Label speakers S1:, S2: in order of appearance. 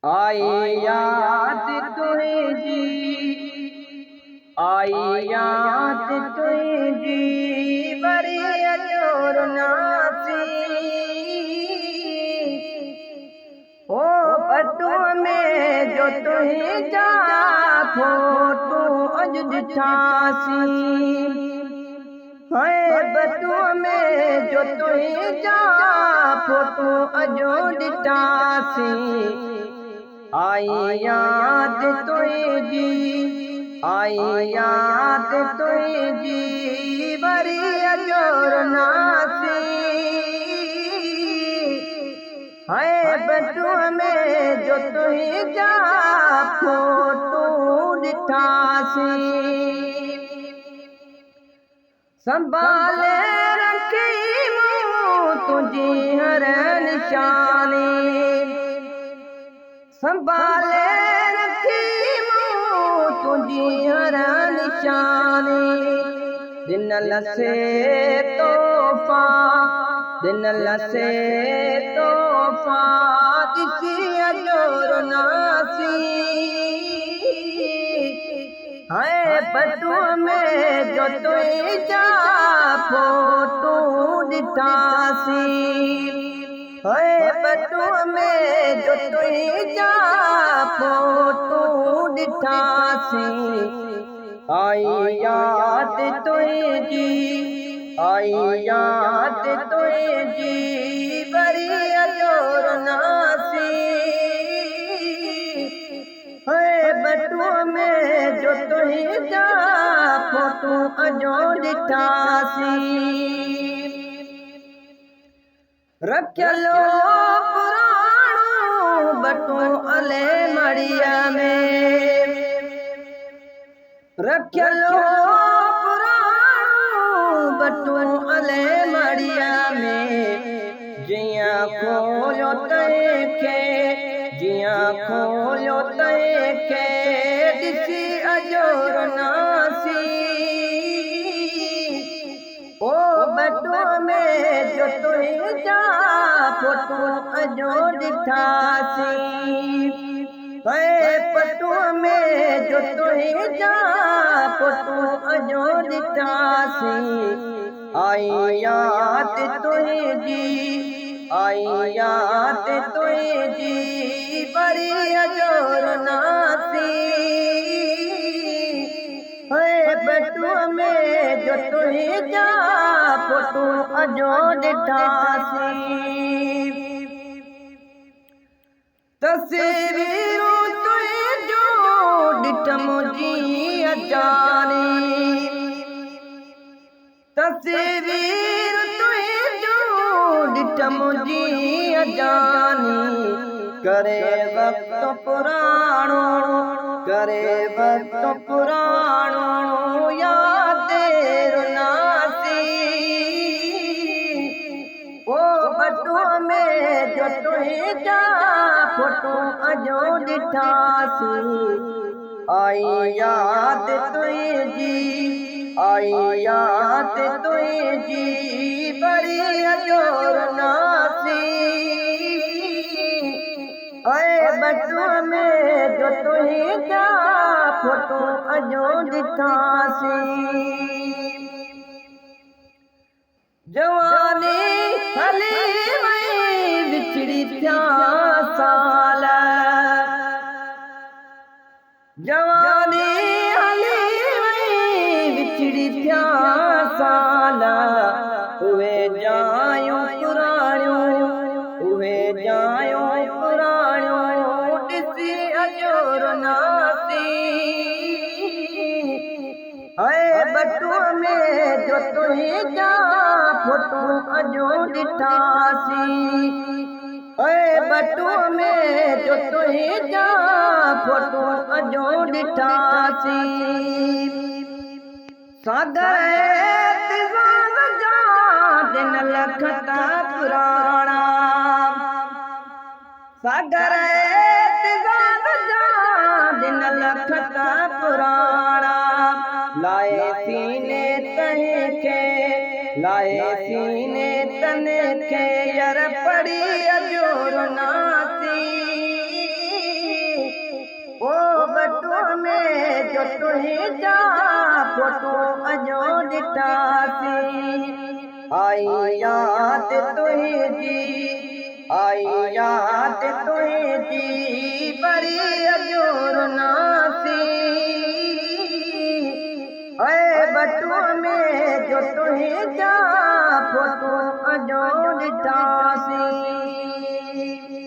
S1: आई याद तुझी, आई याद तुझी, बड़ी अजोर नासी। ओ बटू में जो तुझे जा फोटो अज दिठासी। है बटू में जो तुझे जा फोटो अजो दिठासी। आई याद तुझी, आई याद तुझी, बड़ी अजोर नासी। है बटू में जो तुझे जा फोटो दिठासी। संभाले रखी मूं तुझी हर निशानी। संभाले रखी मूं तुझी हर निशानी। दिन लसे तोहफा, दिन लसे तोहफा, किसी अजोर नासी। है बटू में जो तुझे जा फोटो दिठासी। है बटू में जो तुझे जा फोटो दिठासी। आई याद तुझी, आई याद तुझी, बड़ी अजोर नासी। है बटू में जो तुझे जा फोटो अजो दिठासी। रखलो पुराणो बटू अले मड़िया में। रखलो पुराणो बटू अले मड़िया में। जिया खोलो तैखे, जिया खोलो तैखे, दिसी अजोर नासी। ओ बटू में जो तुझे जा फोटो अजो दिठासी। है बटू में जो तुझे जा फोटो अजो दिठासी। आई याद तुझी, आई याद तुझी, बड़ी अजोर नासी। है बटू में जो तुझे जा फोटो अजो दिठासी। तस्वीरों तुझे जो डिठम जी अजानी। तस्वीर तुझे जो डिठम जी अजानी। करे वक्त पुराणो, करे वक्त पुराणो, याद रुनासी। ओ बटू में जो तुझे जा फोटो अजो दिठासी। आई याद तुझी, आई याद तुझी, बड़ी अजोर नासी। है बटू में जो तुझे जा फोटो अजो दिठासी। जवानी हली वई बिछड़ी थिया साल। जवानी हली वई बिछड़ी थिया साल। उहे जायूं पुराणियूं, उहे जायूं पुराणियूं, ॾिसी अजोर नासी। है बटू में जो तुझे जा फोटो अजो दिठासी। है बटू में जो तुझे जा फोटो अजो दिठासी। सागर तिज़ान जा दिन लखता पुराणा। सागर तिज़ान जा दिन लखता पुराणा। लाए सीने तनखे, लाए सीने तनखे, यार पड़ी अजोर नासी। जो तुंहिंजा फोटो अॼो ॾिठासीं। आई याद तुंहिंजी, आई याद तुंहिंजी, वरी अॼो रुनासीं। बटुआ में जो तुंहिंजा फोटो अॼो ॾिठासीं।